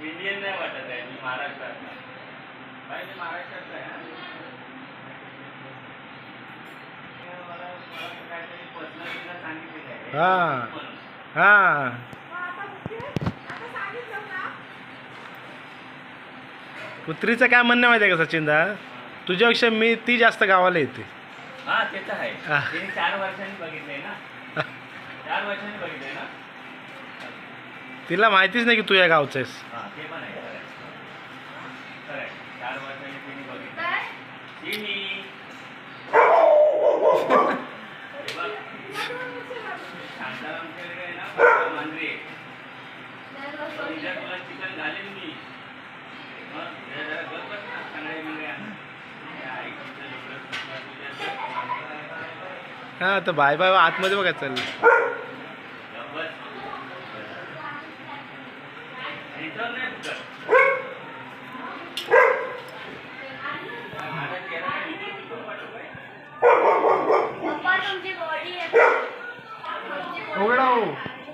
Indian नाही वाटत आहे, मी महाराष्ट्रातला. भाई मी महाराष्ट्रातला आहे. मला काहीतरी पर्सनल सांगितलेलं आहे. हा कुत्रीचं काय म्हणणं माहिती आहे का सचिनदा, तुझ्यापेक्षा ती जास्त गावाला येते. हा ते तर आहे. तिने 4 वर्षांनी बघितलंय ना. 4 वर्षांनी बघितलंय ना. तिला माहितीच नाही की तू या गावचं आहेस. हा ते पण आहे. खरं आहे. 4 वर्षांनी तिने बघितलं. तिने शांतारामच्याकडे आहे ना मांजरी. तुला चिकन घालेन मी. जरा गप बस ना सगळे मिळूया. हा तर बाय बाय आतमध्ये बघा चाललं.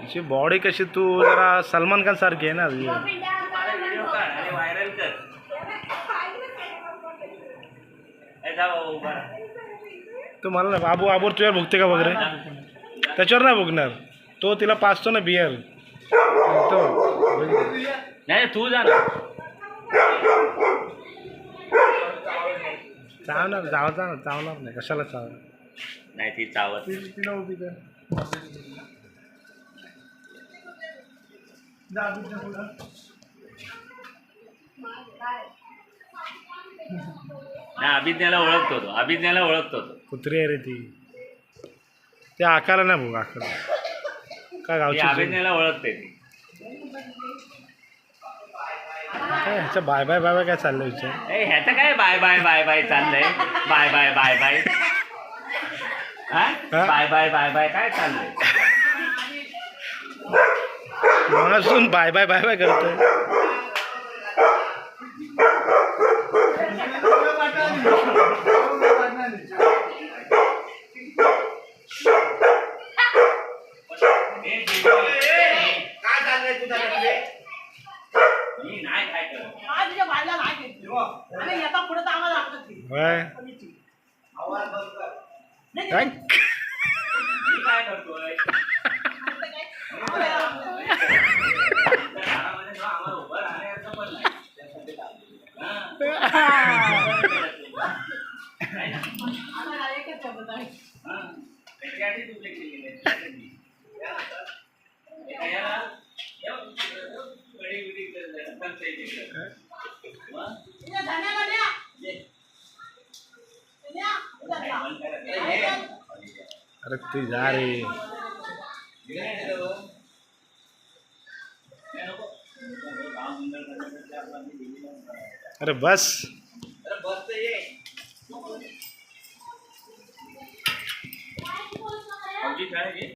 तिची बॉडी कशी तू जरा सलमान खान सारखी आहे ना. व्हायरल कर. तू मला ना बाबू आबोर तुझ्यावर भुगते का वगैरे, त्याच्यावर नाही भुगणार. तो तिला पाचतो ना बियर तो. नाही तू जा ना. चावणार नाही कशाला चावणार. नाही ती चावत. अभिज्ञाला ओळखतो तो. अभिज्ञाला ओळखतो तो. कुत्री आहे रे ती. त्या आकारा नाही बघ आकार काय गावची. अभिज्ञाला ओळखते ती. काय ह्याचं बाय बाय बाय बाय काय चाललंय विचार. ह्याचं काय बाय बाय बाय बाय चाललंय. Bye bye bye bye bye bye bye bye काय चाललंय. मगासून बाय बाय बाय बाय करतोय. काय चाललंय तुझा. मी नाही काय करत. काय करतोय. आम्हाला उभं राहण्याचं पण अरे तू जा रे. अरे बस. ये